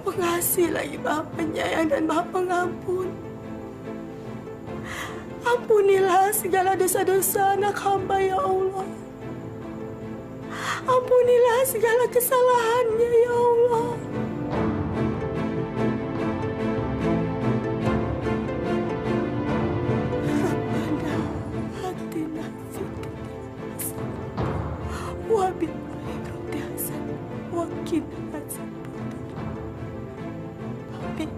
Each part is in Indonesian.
Pengasih lagi Maha Penyayang dan Maha Pengampun. Ampunilah segala dosa-dosa anak hamba ya Allah. Ampunilah segala kesalahannya ya Allah. Rabbana atina fid dunya hasanah wa fil akhirati hasanah wa qina adzabannar. Amin.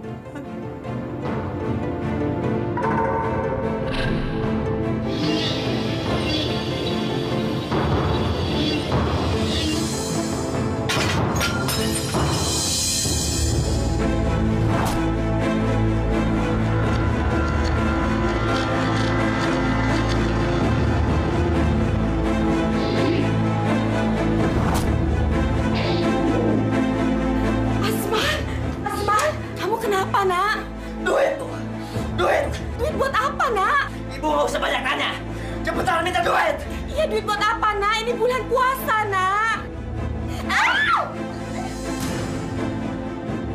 Duit buat apa, Nak? Ini bulan puasa, Nak.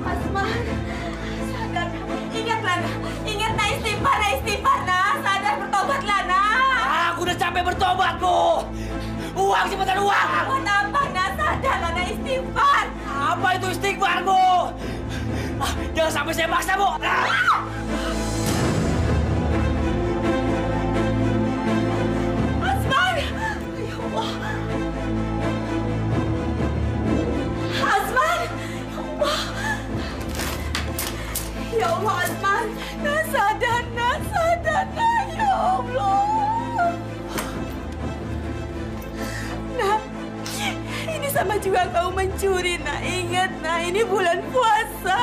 Asman, sadar, Nak. Ingatlah, Nak. Ingat, Nak, istighfar, Nak. Sadar, bertobatlah, Nak. Aku udah capek bertobat, Bu. Uang, cepetan uang. Buat apa, Nak? Sadarlah, Nak, istighfar. Apa itu istighfar, Bu? Jangan sampai saya paksa, Bu. Ya Allah, Asman. Nak sadar, ya Allah. Nak, ini sama juga kau mencuri, Nak. Ingat, Nak, ini bulan puasa.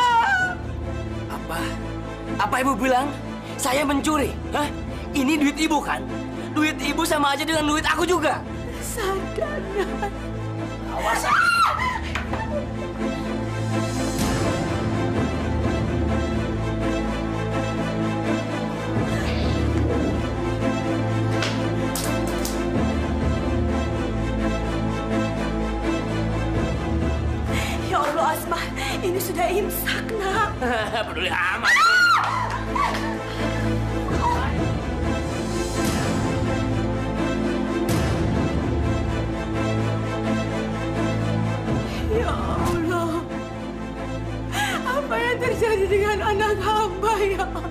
Apa Ibu bilang? Saya mencuri? Hah? Ini duit Ibu kan? Duit Ibu sama aja dengan duit aku juga. Sadar, Nak. Awas. Ya Allah, Asman. Ini sudah imsak, Nak. Peduli amat. Ya Allah. Apa yang terjadi dengan anak hamba, ya Allah?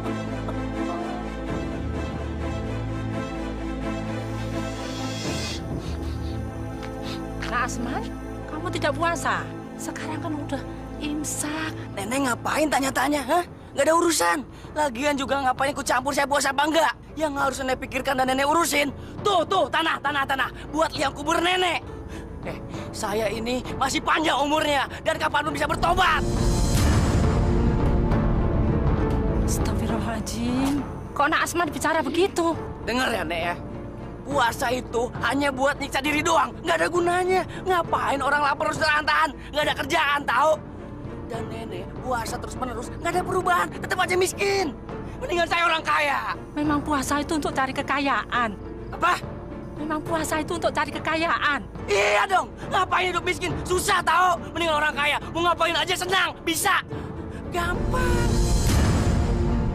Kak Asman, kamu tidak puasa? Sekarang kan udah imsak. Nenek ngapain tanya-tanya, hah? Nggak ada urusan. Lagian juga ngapain ikut campur saya puasa apa enggak? Yang harus nenek pikirkan dan nenek urusin, tuh, tanah. Buat liang kubur nenek. Saya ini masih panjang umurnya dan kapanpun bisa bertobat. Astagfirullahaladzim. Kok Nak Asman bicara begitu? Dengar ya, Nek ya. Puasa itu hanya buat nyiksa diri doang. Nggak ada gunanya. Ngapain orang lapar harus tahan-tahan? Nggak ada kerjaan, tahu? Dan nenek puasa terus-menerus, nggak ada perubahan. Tetap aja miskin. Mendingan saya orang kaya. Memang puasa itu untuk cari kekayaan. Apa? Memang puasa itu untuk cari kekayaan. Iya dong. Ngapain hidup miskin? Susah, tahu? Mendingan orang kaya. Mau ngapain aja senang. Bisa. Gampang.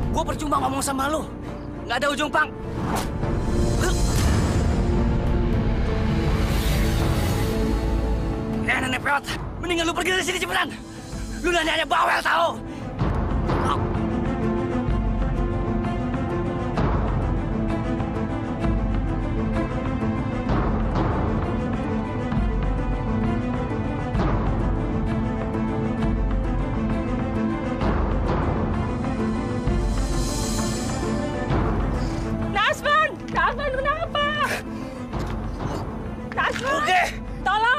Gue percuma ngomong sama lu. Nggak ada ujung pang. Nenek peot, mendingan lu pergi dari sini cepetan. Lu nanya bawel tahu. Nasman kenapa? Nasman, Oke. Tolong!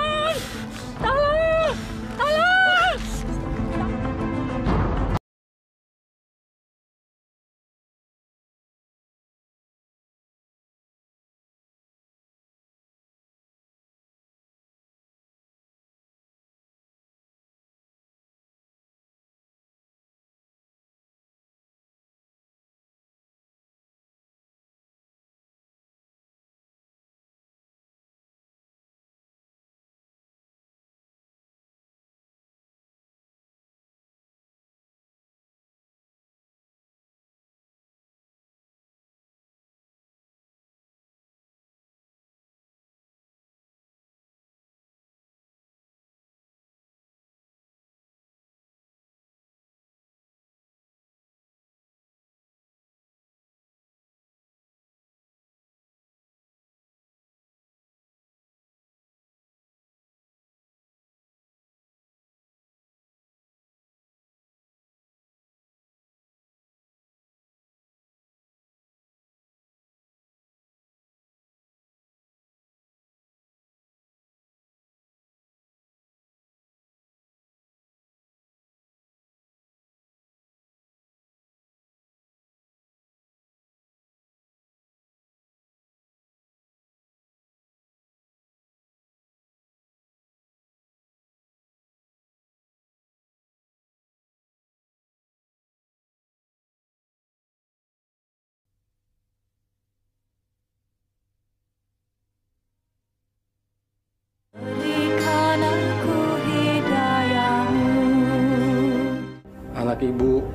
Anak ibu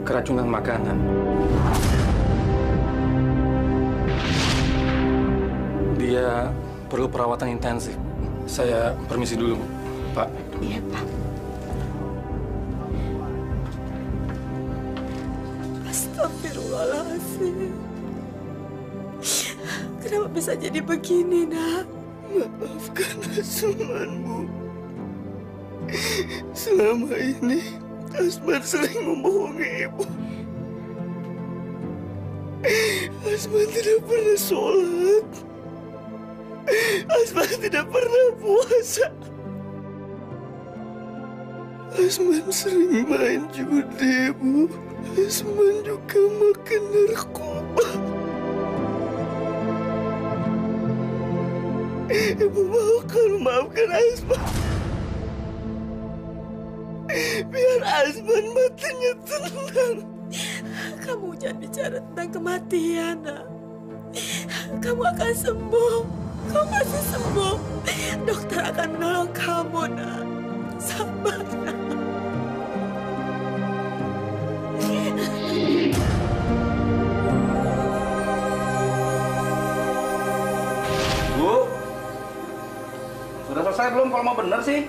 keracunan makanan. Dia perlu perawatan intensif. Saya permisi dulu, Pak. Iya, Pak. Astagfirullahaladzim. Kenapa bisa jadi begini, nak? Maafkan Asman, Bu. Selama ini Asman sering membohongi Ibu. Asman tidak pernah sholat. Asman tidak pernah puasa. Asman sering main judi, Bu. Asman juga makan narkoba. Ibu maafkan Asman. Biar Asman matinya tenang. Kamu jangan bicara tentang kematian, nak. Kamu akan sembuh. Kamu pasti sembuh. Dokter akan menolong kamu, nak. Sabar, nak. Bu, sudah selesai belum kalau mau bener sih?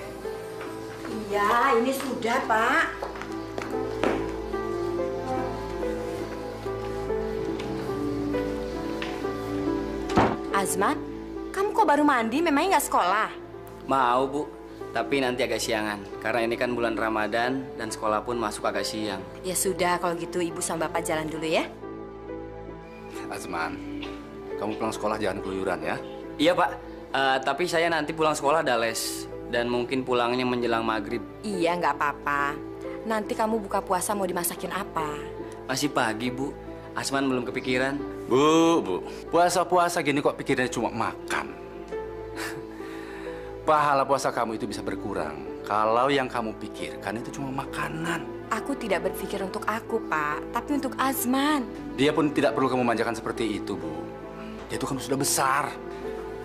Iya, ini sudah, Pak. Azman, kamu kok baru mandi? Memangnya nggak sekolah? Mau, Bu. Tapi nanti agak siangan. Karena ini kan bulan Ramadan dan sekolah pun masuk agak siang. Ya sudah, kalau gitu Ibu sama Bapak jalan dulu ya. Azman, kamu pulang sekolah jangan keluyuran ya. Iya, Pak. Tapi saya nanti pulang sekolah ada les. Dan mungkin pulangnya menjelang maghrib. Iya, nggak apa-apa. Nanti kamu buka puasa mau dimasakin apa? Masih pagi, Bu. Asman belum kepikiran. Bu, puasa-puasa gini kok pikirnya cuma makan. Pahala puasa kamu itu bisa berkurang kalau yang kamu pikirkan itu cuma makanan. Aku tidak berpikir untuk aku, Pak, tapi untuk Azman. Dia pun tidak perlu kamu manjakan seperti itu, Bu. Dia itu kan sudah besar.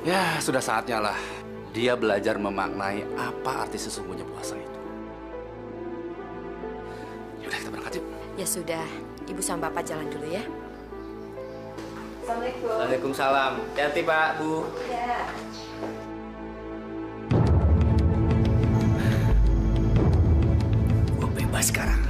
Ya, sudah saatnya lah dia belajar memaknai apa arti sesungguhnya puasa itu. Yaudah, kita berangkat yuk. Ya sudah, Ibu sama Bapak jalan dulu ya. Assalamualaikum. Waalaikumsalam. Hati-hati, Pak, Bu. Ya. Gue bebas sekarang.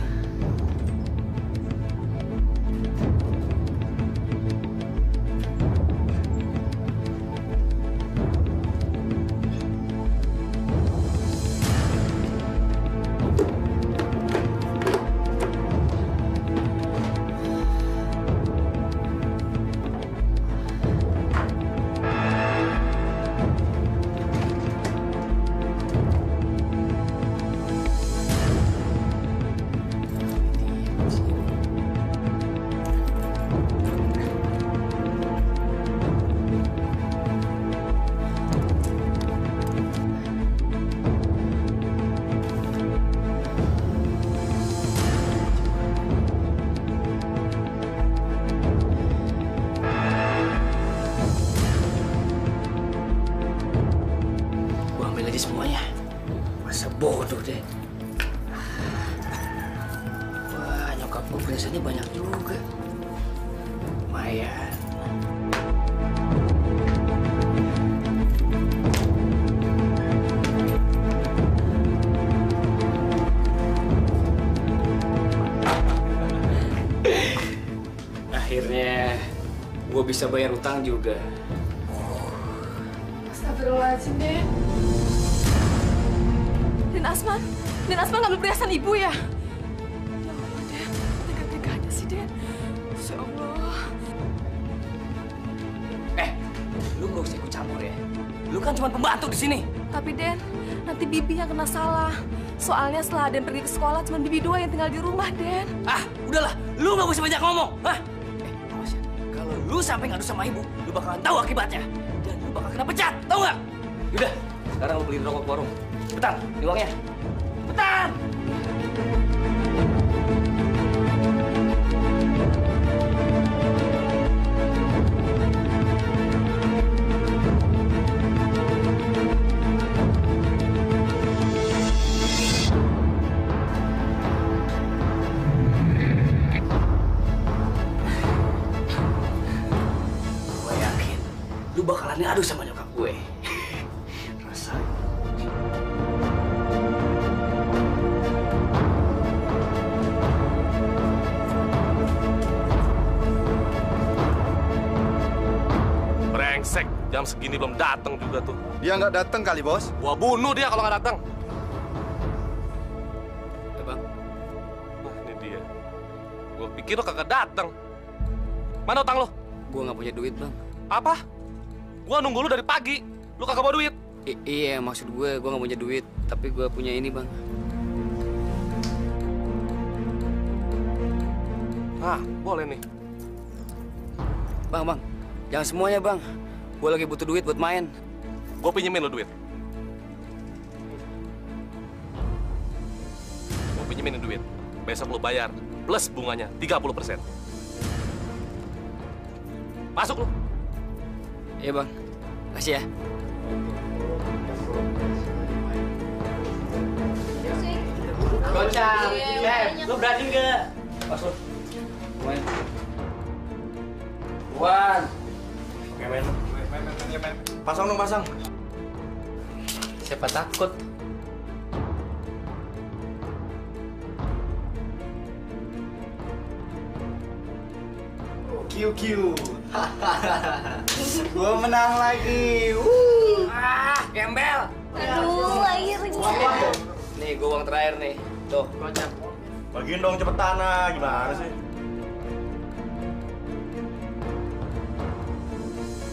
Semuanya masa bodoh deh. Wah, nyokap gue biasanya banyak juga. Lumayan. Akhirnya gue bisa bayar utang juga. Astagfirullahaladzim, Den. Dan Asman ngambil perhiasan Ibu ya? Ya Allah, Den. Tega-teganya sih, Den. Masya Allah. Lu gak usah ikut campur ya. Lu kan cuma pembantu di sini. Tapi, Den, nanti Bibi yang kena salah. Soalnya setelah Den pergi ke sekolah, cuma Bibi doang yang tinggal di rumah, Den. Ah, udahlah. Lu gak usah banyak ngomong. Hah? Awas ya. Kalau lu sampai ngadu sama ibu, lu bakalan tahu akibatnya. Dan lu bakal kena pecat, tahu nggak? Yaudah, sekarang lu beliin rokok ke warung. Cepetan, di uangnya. Cepetan! ngadu sama nyokap gue. Rasain. Brengsek, jam segini belum datang juga tuh. Dia nggak datang kali, Bos. Gua bunuh dia kalau nggak datang. Ya, Bang. Nah, ini dia. Gua pikir lo kagak datang. Mana utang lo? Gue nggak punya duit, Bang. Apa? Gua nunggu lu dari pagi. Lu kagak bawa duit. Iya, maksud gue nggak punya duit. Tapi gue punya ini, Bang. Ah, boleh nih. Bang. Jangan semuanya, Bang. Gue lagi butuh duit buat main. Gua pinjemin lo duit. Gua pinjemin duit. Besok lo bayar. Plus bunganya 30%. Masuk lu. Iya, Bang. Makasih ya. Gocap, Chef, lu berani nggak? Masuk. Main. Wan. Oke, main. Pasang dong, pasang. Siapa takut? Kiu. Gua menang lagi. Gembel. Aduh, akhirnya. Nih, gue uang terakhir nih. Tuh, gocap. Bagiin dong cepetan, gimana sih?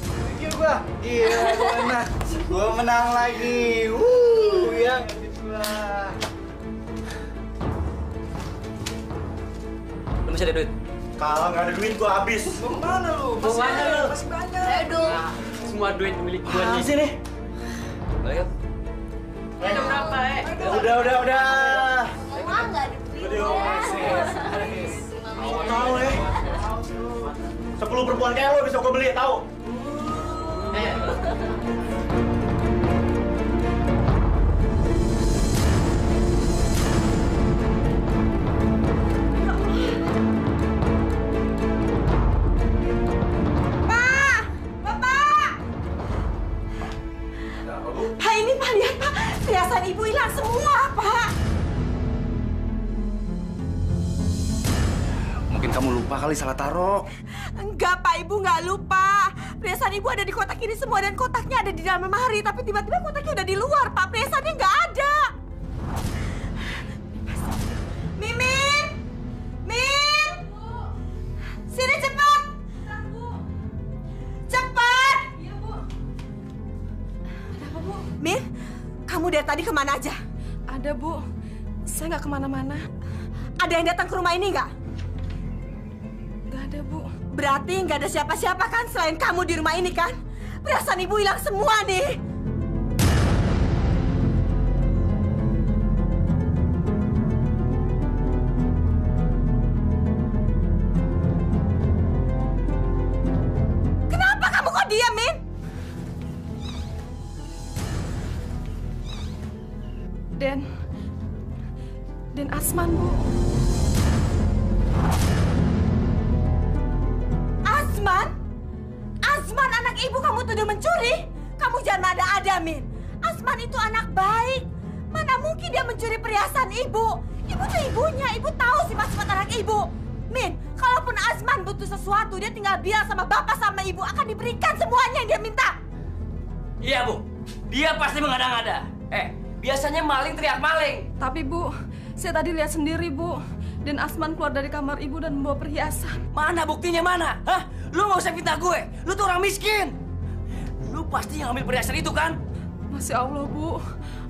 Thank you, gua. Iya, gua menang. Gua menang lagi. Ya. Lu masih ada duit? Kalau nggak ada duit, gua habis. Mana lu? Masih banyak. Aduh. Semua duit milik gua nih. Sini. Ayo. Ada berapa, Udah. Wah, nggak ada duitnya. Tahu ya. 10 perempuan kayak lo bisa gua beli, tahu? Pak, ini Pak, lihat Pak. Perhiasan Ibu hilang semua, Pak. Mungkin kamu lupa kali salah taruh. Enggak, Pak. Ibu nggak lupa. Perhiasan Ibu ada di kotak ini semua dan kotaknya ada di dalam lemari. Tapi tiba-tiba kotaknya udah di luar, Pak. Perhiasannya nggak ada. Mimin! Min! Sini cepat! Cepat! Iya, Bu. Ada apa, Bu? Min, kamu dari tadi kemana aja? Ada, Bu. Saya nggak kemana-mana. Ada yang datang ke rumah ini nggak? Nggak ada, Bu. Berarti nggak ada siapa-siapa kan selain kamu di rumah ini kan? Perhiasan Ibu hilang semua nih. Kenapa kamu kok diam, Min? Dan Asman, Bu. Asman anak Ibu kamu tuduh mencuri? Kamu jangan ada-ada, Min. Asman itu anak baik. Mana mungkin dia mencuri perhiasan Ibu? Ibu tuh ibunya, Ibu tahu sifat-sifat anak Ibu. Min, kalaupun Asman butuh sesuatu, dia tinggal bilang sama bapak sama Ibu akan diberikan semuanya yang dia minta. Iya, Bu. Dia pasti mengada-ngada. Biasanya maling teriak maling. Tapi, Bu, saya tadi lihat sendiri, Bu. Dan Asman keluar dari kamar Ibu dan membawa perhiasan. Mana buktinya mana? Hah? Lu nggak usah fitnah gue. Lu tuh orang miskin. Lu pasti yang ambil perhiasan itu kan? Masya Allah, Bu.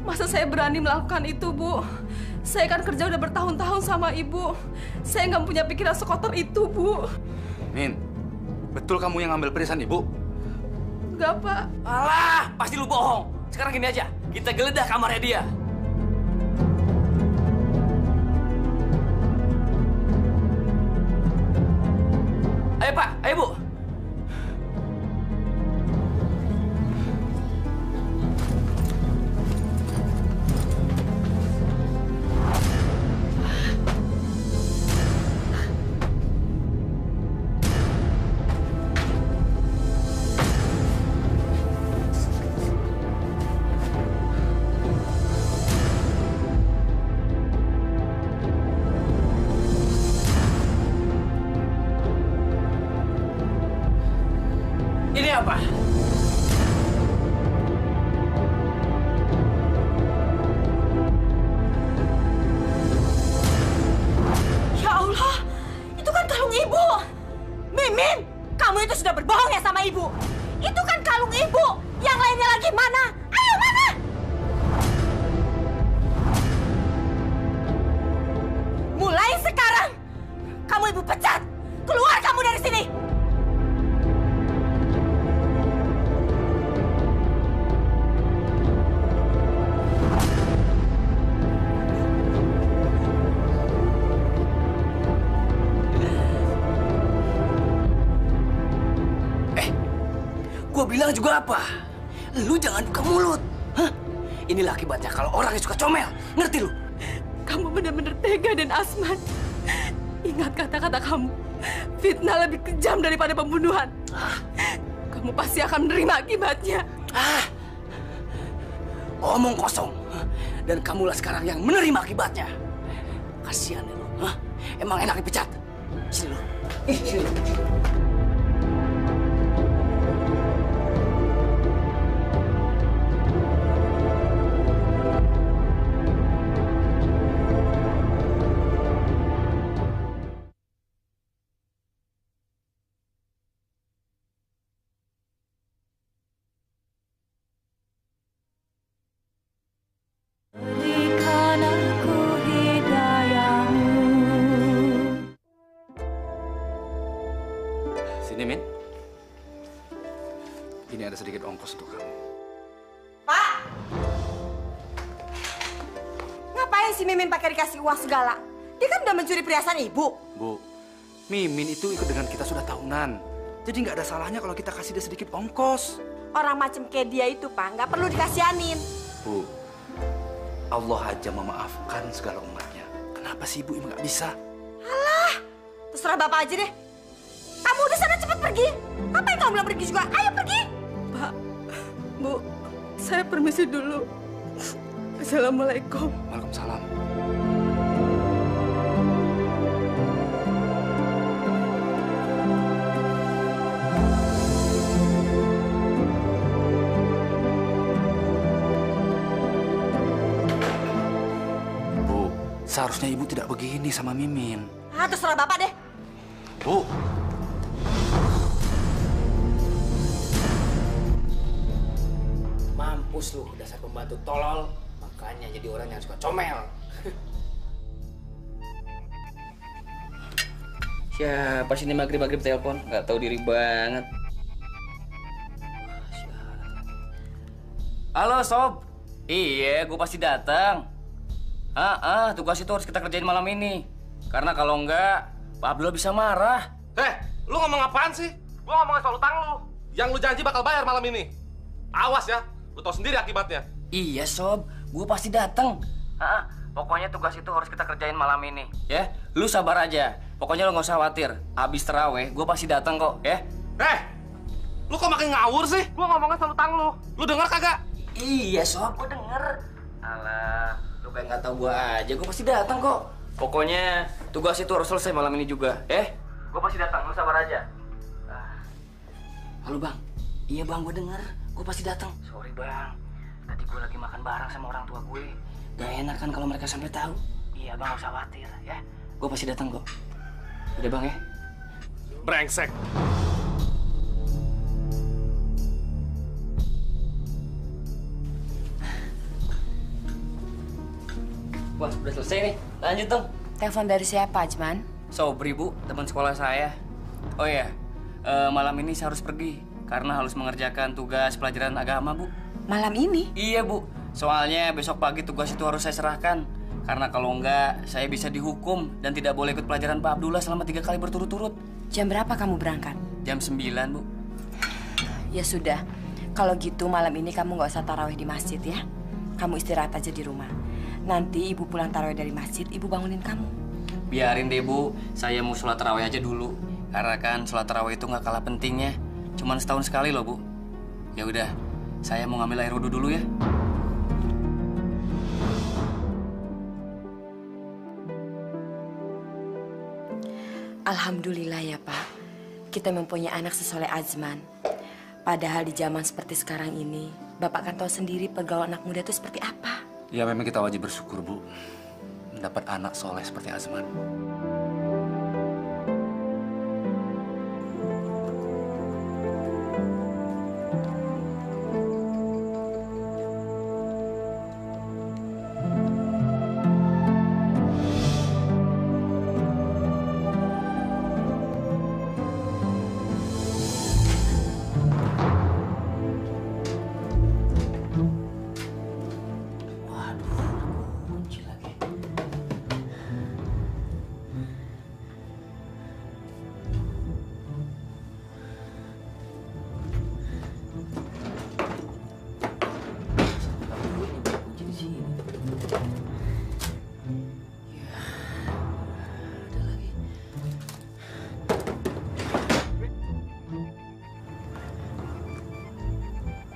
Masa saya berani melakukan itu, Bu? Saya kan kerja udah bertahun-tahun sama Ibu. Saya nggak punya pikiran sekotor itu, Bu. Min, betul kamu yang ngambil perhiasan Ibu? Enggak, Pak. Alah, pasti lu bohong. Sekarang gini aja, kita geledah kamarnya dia. Ayo, Pak. Ayo, Bu. Ini apa? Ya Allah, itu kan kalung ibu. Mimin, kamu itu sudah berbohong ya sama ibu. Itu kan kalung ibu. Yang lainnya lagi mana? Ayo mana? Mulai sekarang, kamu ibu pecat. Keluar kamu dari sini. Gua bilang juga apa? Lu jangan buka mulut. Hah? Inilah akibatnya kalau orang yang suka comel. Ngerti lu? Kamu benar-benar tega dan Asman. Ingat kata-kata kamu. Fitnah lebih kejam daripada pembunuhan. Kamu pasti akan menerima akibatnya. Omong kosong. Dan kamulah sekarang yang menerima akibatnya. Kasihan ya lu. Hah? Emang enak dipecat. Sini lu. Sini lu. Sini, Min. Ini ada sedikit ongkos untuk kamu. Pak! Ngapain si Mimin pakai dikasih uang segala? Dia kan udah mencuri perhiasan ibu. Bu, Mimin itu ikut dengan kita sudah tahunan. Jadi nggak ada salahnya kalau kita kasih dia sedikit ongkos. Orang macam kayak dia itu, Pak, nggak perlu dikasihanin. Bu, Allah aja memaafkan segala umatnya. Kenapa sih Ibu nggak bisa? Alah, terserah Bapak aja deh. Kamu udah sana cepet pergi. Ngapain kamu belum pergi juga? Ayo pergi. Pak, Bu, saya permisi dulu. Assalamualaikum. Waalaikumsalam. Bu, seharusnya Ibu tidak begini sama Mimin. Ah, terserah Bapak deh. Bu. Mampus lu, dasar pembantu tolol. Makanya jadi orang yang suka comel. Siapa sih ini maghrib-maghrib telepon? Nggak tahu diri banget. Halo, Sob. Iya, gue pasti datang. Tugas itu harus kita kerjain malam ini. Karena kalau enggak, Pak Abdullah bisa marah. Lu ngomong apaan sih? Gua ngomongin soal utang lu. Yang lu janji bakal bayar malam ini. Awas ya, lu tahu sendiri akibatnya. Iya, Sob. Gue pasti datang. Pokoknya tugas itu harus kita kerjain malam ini. Ya, lu sabar aja. Pokoknya lu nggak usah khawatir. Abis terawih, gue pasti datang kok, ya. Lu kok makin ngawur sih? Gua ngomongin soal utang lu. Lu denger kagak? Iya, Sob. Gue denger. Alah, lu kayak nggak tahu gue aja. Gue pasti datang kok. Pokoknya tugas itu harus selesai malam ini juga, Gue pasti datang. Lu sabar aja. Halo, Bang. Iya, Bang. Gue denger. Gue pasti datang. Sorry, Bang. Tadi gue lagi makan bareng sama orang tua gue. Gak enak kan kalau mereka sampai tahu. Iya, Bang. Gak usah khawatir, ya. Gue pasti datang kok. Udah, Bang, ya. Brengsek. Wah, udah selesai nih. Lanjut dong. Telepon dari siapa, Ajman? Sobri, Bu, teman sekolah saya. Oh iya, malam ini saya harus pergi karena harus mengerjakan tugas pelajaran agama, Bu. Malam ini? Iya, Bu. Soalnya besok pagi tugas itu harus saya serahkan. Karena kalau enggak, saya bisa dihukum dan tidak boleh ikut pelajaran Pak Abdullah selama 3 kali berturut-turut. Jam berapa kamu berangkat? Jam 9, Bu. Ya sudah, kalau gitu malam ini kamu nggak usah tarawih di masjid ya. Kamu istirahat aja di rumah. Nanti ibu pulang tarawih dari masjid, ibu bangunin kamu. Biarin deh, Bu. Saya mau sholat tarawih aja dulu. Karena kan sholat tarawih itu nggak kalah pentingnya. Cuman setahun sekali loh, Bu. Ya udah, saya mau ngambil air wudhu dulu ya. Alhamdulillah ya, Pak. Kita mempunyai anak sesoleh Azman. Padahal di zaman seperti sekarang ini, Bapak kan tahu sendiri pergaulan anak muda itu seperti apa. Ya memang kita wajib bersyukur, Bu. Mendapat anak soleh seperti Azman.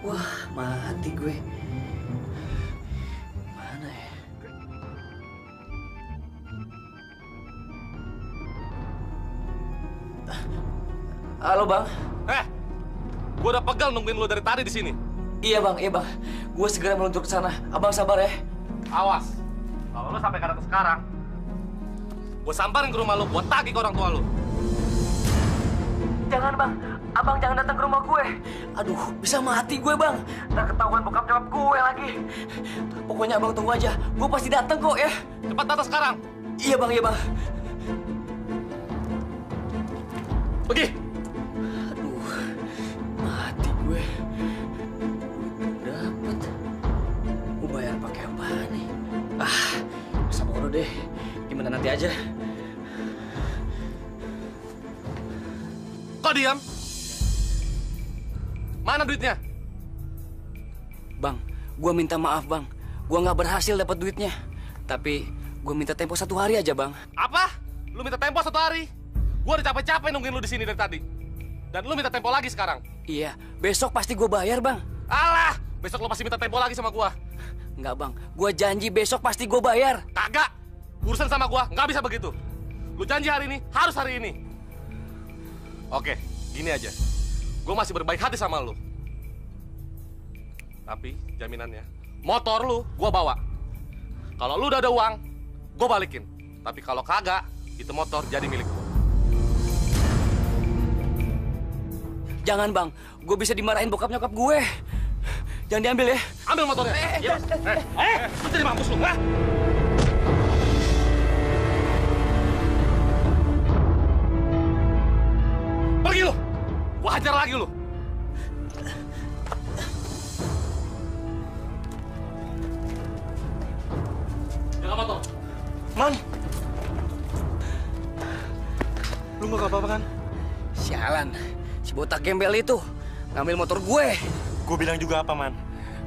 Wah, mati gue. Mana ya? Halo, Bang. Gue udah pegal nungguin lu dari tadi di sini. Iya, Bang. Iya, Bang. Gue segera meluncur ke sana. Abang sabar ya. Awas. Kalau lu sampai ke sekarang, gue samperin ke rumah lu, gue tagih ke orang tua lu. Jangan, Bang. Abang jangan datang ke rumah gue. Aduh, bisa mati gue, Bang. Ntar ketahuan bokap nyokap gue lagi. Pokoknya Abang tunggu aja. Gue pasti datang kok ya. Cepat datang sekarang. Iya, Bang. Iya, Bang. Pergi. Aduh, mati gue. Dapat. Gue bayar pakai apa nih? Sabar deh. Gimana nanti aja. Kok diam? Mana duitnya? Bang, gue minta maaf, Bang. Gue nggak berhasil dapat duitnya. Tapi gue minta tempo 1 hari aja, Bang. Apa? Lu minta tempo 1 hari? Gue udah capek-capek nungguin lu di sini dari tadi. Dan lu minta tempo lagi sekarang? Iya, besok pasti gue bayar, Bang. Alah, besok lu pasti minta tempo lagi sama gua. Nggak, Bang. Gue janji besok pasti gue bayar. Kagak. Urusan sama gua nggak bisa begitu. Lu janji hari ini, harus hari ini. Oke, gini aja. Gue masih berbaik hati sama lu. Tapi jaminannya, motor lu gue bawa. Kalau lu udah ada uang, gue balikin. Tapi kalau kagak, itu motor jadi milik gue. Jangan, Bang. Gue bisa dimarahin bokap nyokap gue. Jangan diambil ya. Ambil motornya. Lu jadi mampus lu, ha? Pergi lu. Gue hajar lagi lu. Jaga motor. Man! Lu nggak apa-apa kan? Sialan. Si botak gembel itu ngambil motor gue. Gue bilang juga apa, Man?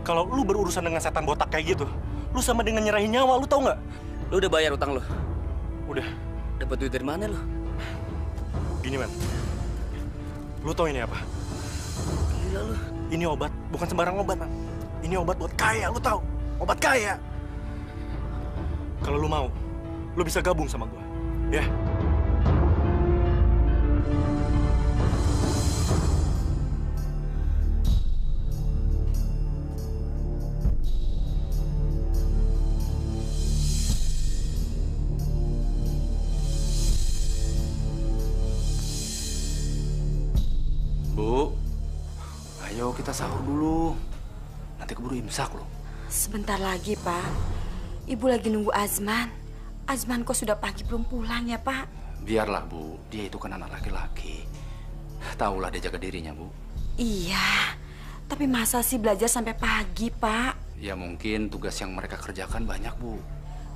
Kalau lu berurusan dengan setan botak kayak gitu, lu sama dengan nyerahin nyawa, lu tau nggak? Lu udah bayar utang lu? Udah. Dapat duit dari mana lu? Gini, Man. Lu tau ini apa? Gila lu. Ini obat, bukan sembarang obat, Man. Ini obat buat kaya, lu tahu? Obat kaya. Kalau lu mau, lu bisa gabung sama gua. Ya? Bu, ayo kita sahur dulu. Nanti keburu imsak loh. Sebentar lagi, Pak. Ibu lagi nunggu Azman. Azman kok sudah pagi belum pulang ya, Pak? Biarlah, Bu. Dia itu kan anak laki-laki. Tahulah dia jaga dirinya, Bu. Iya, tapi masa sih belajar sampai pagi, Pak? Ya mungkin tugas yang mereka kerjakan banyak, Bu.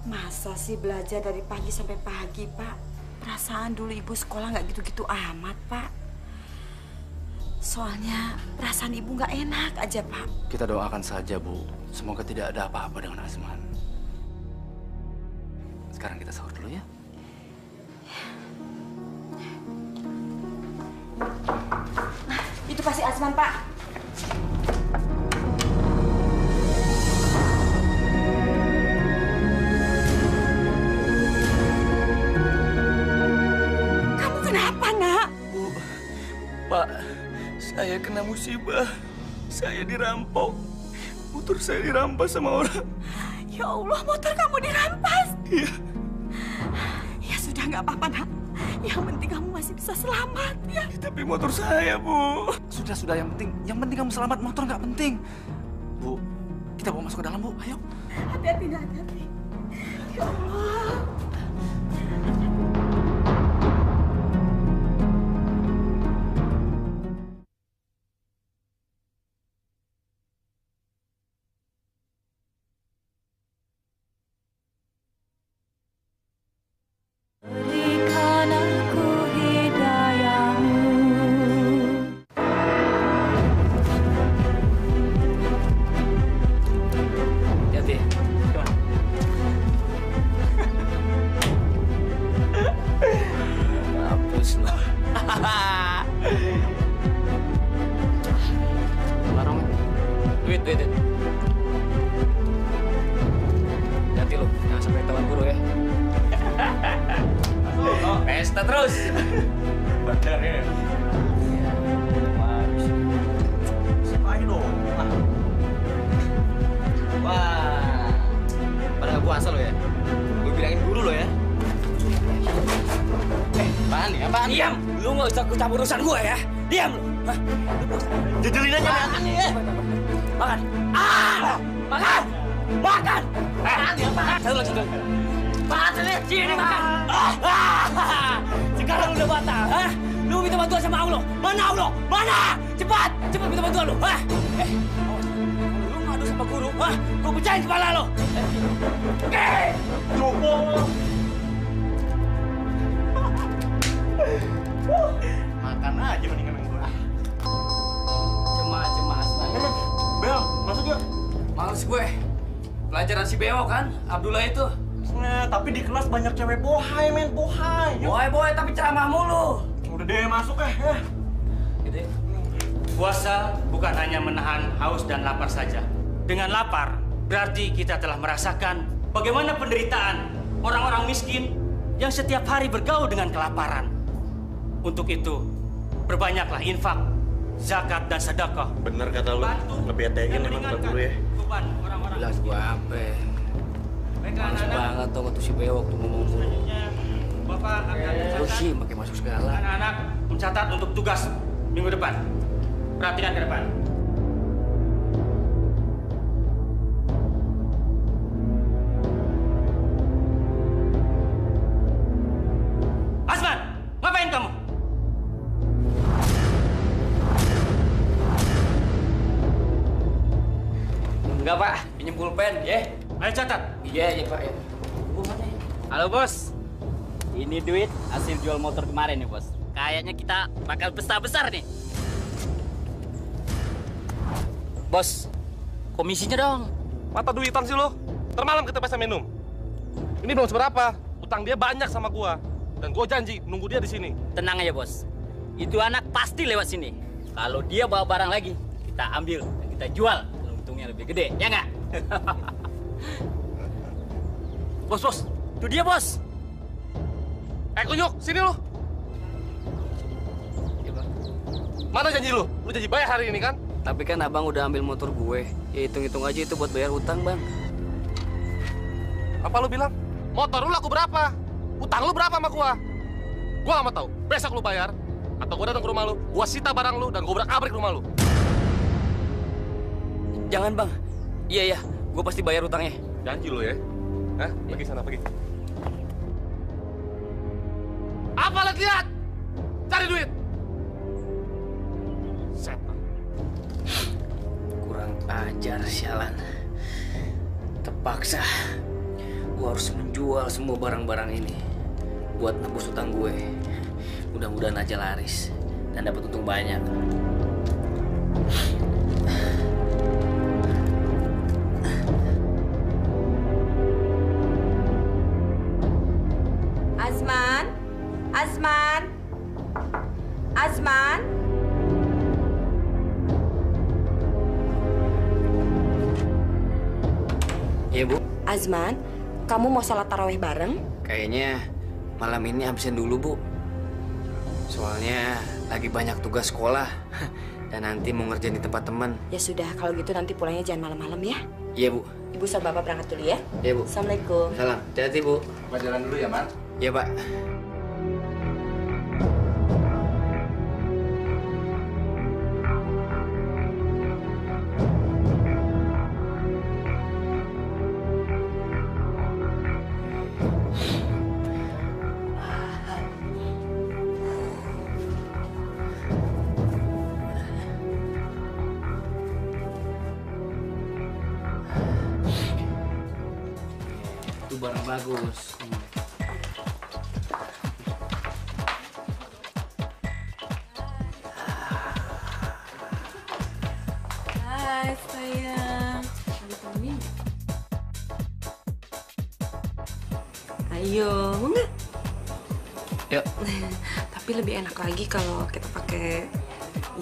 Masa sih belajar dari pagi sampai pagi, Pak? Perasaan dulu ibu sekolah nggak gitu-gitu amat, Pak. Soalnya perasaan ibu nggak enak aja, Pak. Kita doakan saja, Bu. Semoga tidak ada apa-apa dengan Azman. Sekarang kita sahur dulu ya. Nah, itu pasti Azman, Pak. Kamu kenapa, Nak? Bu, Pak, Saya kena musibah. Saya dirampok. Motor saya dirampas sama orang. Ya Allah, motor kamu dirampas. Iya. Ya sudah, nggak apa-apa, nak. Yang penting kamu masih bisa selamat, ya. Tapi motor saya, Bu. Sudah, yang penting kamu selamat, motor nggak penting. Bu, kita bawa masuk ke dalam, Bu. Ayo. Hati-hati, nak, hati-hati. Ya Allah. Berikan aku hidayahmu. Hati-hati. Mampus lo. Barang. Duit. Hati lo, jangan sampai ketahuan guru ya. Pesta terus. Bandar ya. Ayo dong. Wah, pada nggak puasa lo ya? Gue bilangin guru lo ya. Apaan nih? Apaan? Diam! Lu nggak usah campur urusan gue ya. Diam lu. Jejelin aja ya. Makan. Makan. Makan. Satu lagi. Makan sini makan. Sekarang lu udah batal, hah? Lu minta bantuan sama Allah. Mana Allah? Mana? Cepat minta bantuan lu, hah? Lu ngadu sama guru, hah? Gua pecahin kepala lu. Coba. Makan aja mendingan gue. Cemas. Bel, masuk yuk. Males gue. Pelajaran si Beo kan, Abdullah itu. Nah, tapi di kelas banyak cewek bohai, men. Bohai. Yuk. Boy, tapi ceramah mulu. Udah deh, masuk ya. Gitu ya. Puasa bukan hanya menahan haus dan lapar saja. Dengan lapar, berarti kita telah merasakan bagaimana penderitaan orang-orang miskin yang setiap hari bergaul dengan kelaparan. Untuk itu, perbanyaklah infak, zakat, dan sedekah. Bener kata lu, ngebetein emang Pak Guru ya. Beban orang-orang Bilang gua apa? Baiklah, Males anak-anak. banget tuh waktu si Beo waktu ngomong mulu. Selanjutnya, Bapak akan Terus mencatat sih pakai masuk segala. anak-anak mencatat untuk tugas minggu depan. Perhatikan ke depan. Asman, ngapain kamu? Enggak, Pak. Pinjem pulpen, ya. Ayo catat. Iya, Pak. Ya. Halo bos, ini duit hasil jual motor kemarin nih bos. Kayaknya kita bakal besar-besar nih. Bos, komisinya dong. Mata duitan sih lo. Ntar malam kita pesta minum. Ini belum seberapa. Utang dia banyak sama gua. Dan gua janji nunggu dia di sini. Tenang aja bos, itu anak pasti lewat sini. Kalau dia bawa barang lagi, kita ambil dan kita jual. Untungnya lebih gede, ya nggak? Bos, itu dia bos. Kunyuk, sini lo. Mana janji lu? Lu janji bayar hari ini kan? Tapi kan abang udah ambil motor gue. Ya hitung-hitung aja itu buat bayar utang, Bang. Apa lu bilang? Motor lu laku berapa? Utang lu berapa sama gua? Gua nggak mau tahu. Besok lu bayar, atau gua datang ke rumah lu, gua sita barang lu, dan gua obrak-abrik rumah lu. Jangan, Bang. Iya, gue pasti bayar utangnya. Janji lu ya? Hah? Pergi sana, pergi. Apa lihat? Cari duit. Setan. Kurang ajar, sialan. Terpaksa. Gue harus menjual semua barang-barang ini buat nebus utang gue. Mudah-mudahan aja laris dan dapat untung banyak. Azman? Iya, Bu. Azman, kamu mau sholat tarawih bareng? Kayaknya malam ini habisin dulu, Bu. Soalnya lagi banyak tugas sekolah. Dan nanti mau ngerjain di tempat teman. Ya sudah, kalau gitu nanti pulangnya jangan malam-malam ya. Iya, Bu. Ibu sama Bapak berangkat dulu ya. Iya, Bu. Assalamualaikum. Salam. Hati-hati, Bu. Bapak jalan dulu ya, Man. Iya, Pak. Itu barang bagus. Hai sayang. Ada temenin? Ayo, mau nggak? Yuk. Tapi lebih enak lagi kalau kita pakai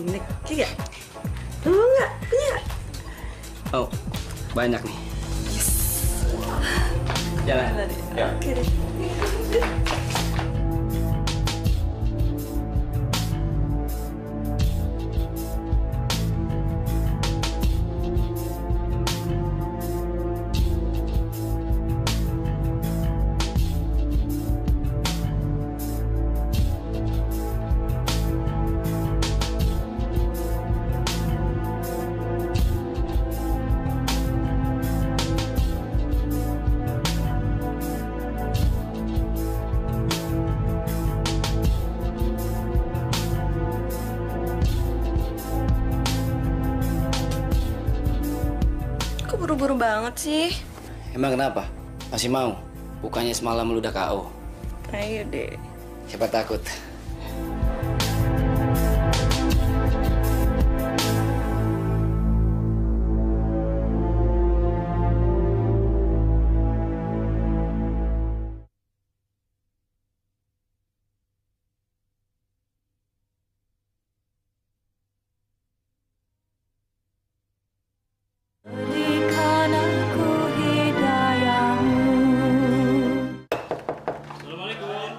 inek, ya? Mau nggak? Punya nggak? Oh, banyak nih. Jalan. Ya. Oke deh. Buru-buru banget sih. Emang kenapa? Masih mau? Bukannya semalam lu udah KO. Ayo deh. Siapa takut?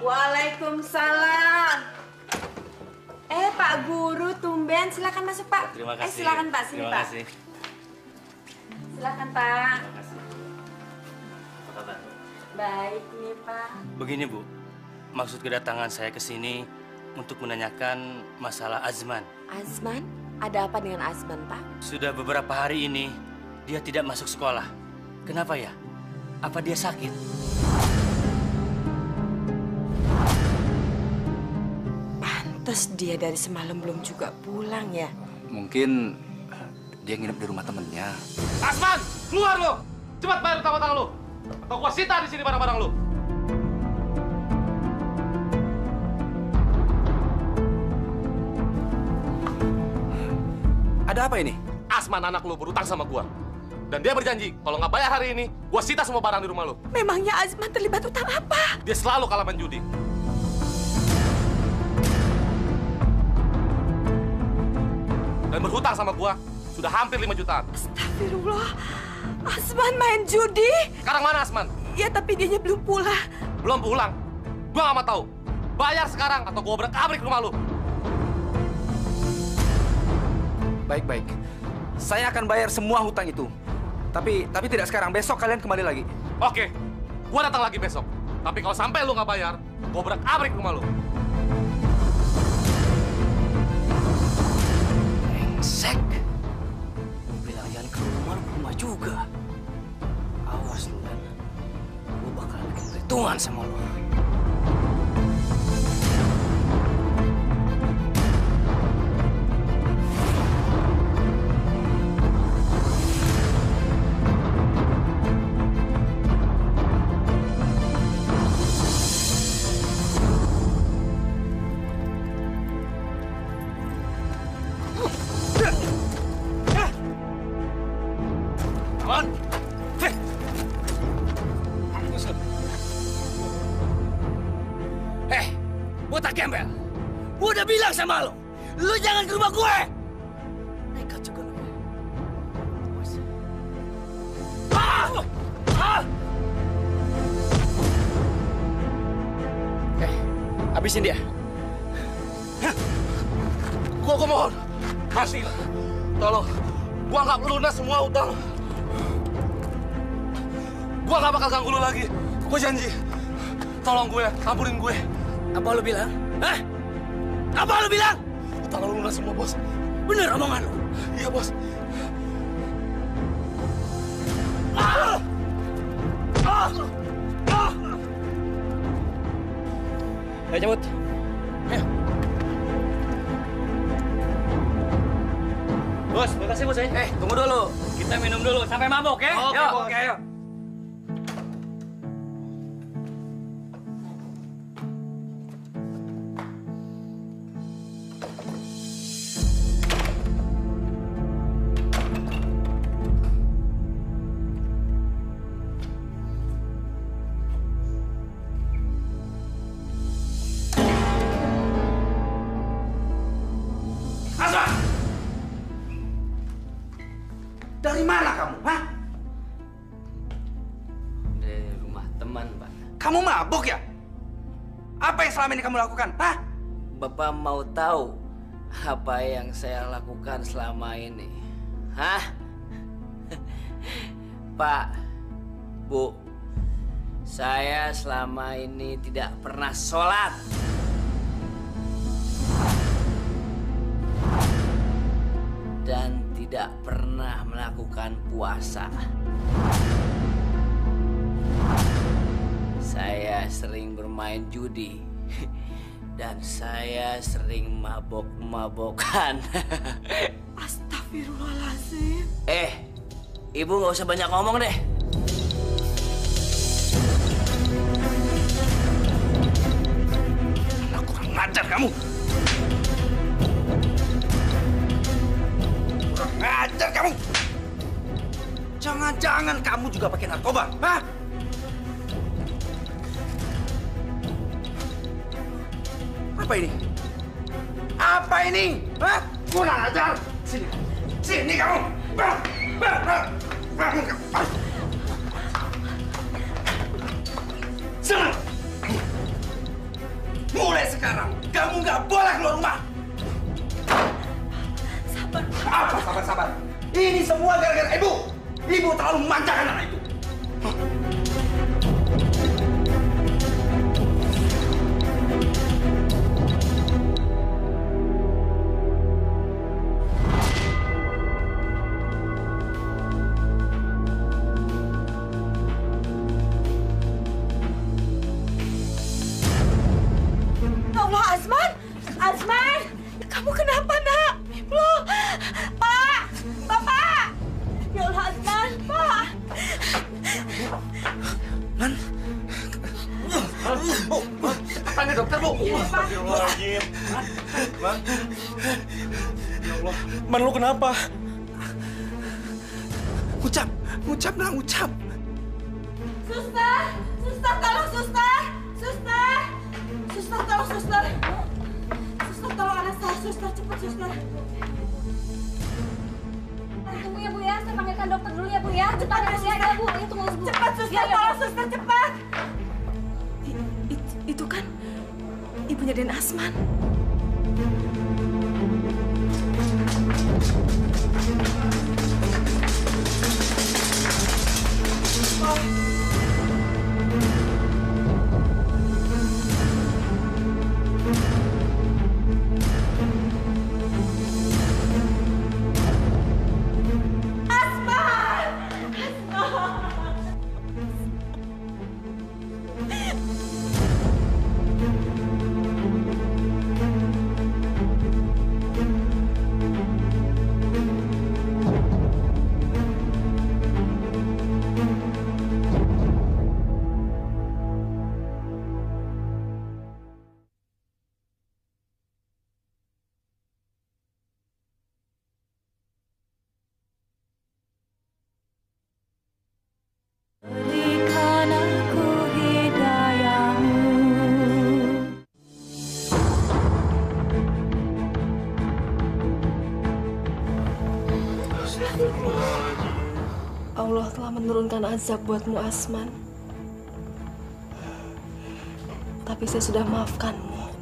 Waalaikumsalam. Pak Guru, tumben. Silakan masuk, Pak. Terima kasih. Silakan, Pak. Sini, Terima Pak. kasih. Silakan, Pak. Terima kasih. Apa kabar? Baik nih, Pak. Begini, Bu. Maksud kedatangan saya ke sini untuk menanyakan masalah Azman. Azman? Ada apa dengan Azman, Pak? Sudah beberapa hari ini dia tidak masuk sekolah. Kenapa ya? Apa dia sakit? Pantes dia dari semalam belum juga pulang ya. Mungkin dia nginep di rumah temennya. Asman, keluar lo! Cepat bayar utang-utang lo! Atau gua sita di sini barang-barang lo. Ada apa ini? Asman anak lo berutang sama gua. Dan dia berjanji, kalau nggak bayar hari ini, gua sita semua barang di rumah lo. Memangnya Azman terlibat utang apa? Dia selalu kalah main judi. Dan berhutang sama gua sudah hampir 5 jutaan. Astagfirullah. Azman main judi? Sekarang mana Asman? Ya, tapi dianya belum pulang. Belum pulang? Gua nggak mau tahu. Bayar sekarang atau gua obrak-abrik rumah lu. Baik-baik. Saya akan bayar semua hutang itu. Tapi tidak sekarang. Besok kalian kembali lagi. Oke, gua datang lagi besok. Tapi kalau sampai lu nggak bayar, gua obrak-abrik rumah lu. Brengsek. Bilang jangan ke rumah juga. Awas lu, Dan. Gua bakal bikin perhitungan sama lu. Botak gembel, gue udah bilang sama lo, lu jangan ke rumah gue. Nekat juga lu. Habisin dia. Gua mohon, Mas, tolong. Gua nggak perlu lunas semua utang. Gua nggak bakal ganggu lu lagi. Gua janji. Tolong gue, ampunin gue. Apa lu bilang? Hah? Apa lu bilang? Utang lu lunas semua, Bos. Bener omongan lu? Iya, Bos. Ayo cabut. Ayo. Bos, makasih bos ya. Tunggu dulu. Kita minum dulu sampai mabok ya. Oke, Bos. Oke, ayo. Dari mana kamu, hah? Dari rumah teman, Pak. Kamu mabuk ya? Apa yang selama ini kamu lakukan, hah? Bapak mau tahu apa yang saya lakukan selama ini? Hah? Pak, Bu, saya selama ini tidak pernah sholat. Dan tidak pernah melakukan puasa. Saya sering bermain judi. Dan saya sering mabok-mabokan. Astagfirullahaladzim. Ibu nggak usah banyak ngomong deh. Anak kurang ngajar kamu. Kurang ngajar kamu. Jangan-jangan kamu juga pakai narkoba, hah? Apa ini? Apa ini? Hah? Kurang ajar! Sini! Sini kamu! Bangun kamu! Sana! Mulai sekarang, kamu nggak boleh keluar rumah! Sabar. Apa sabar-sabar? Ini semua gara-gara ibu! Ibu terlalu memanjakan anak itu! Azman, kamu kenapa, Nak? Loh, Pak, Bapak. Ya Allah, Azman, Pak. Man, Bu, panggil dokter, Bu. Astagfirullahaladzim. Man. Ya Allah. Man, lu kenapa? Ngucap, ngucap. Suster, tolong, suster. Suster, tolong, suster. Suster, tolong anak saya, suster, cepat, suster. Tunggu ya, Bu ya. Saya panggilkan dokter dulu ya, Bu ya. Cepat ya, Bu. Ya, tunggu, Bu. Cepat, suster, tolong, suster, cepat. Itu kan ibunya Den Asman. Allah telah menurunkan azab buatmu, Asman. Tapi saya sudah maafkanmu.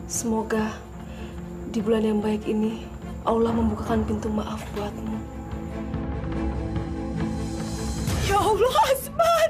Semoga di bulan yang baik ini, Allah membukakan pintu maaf buatmu. Ya Allah, Asman!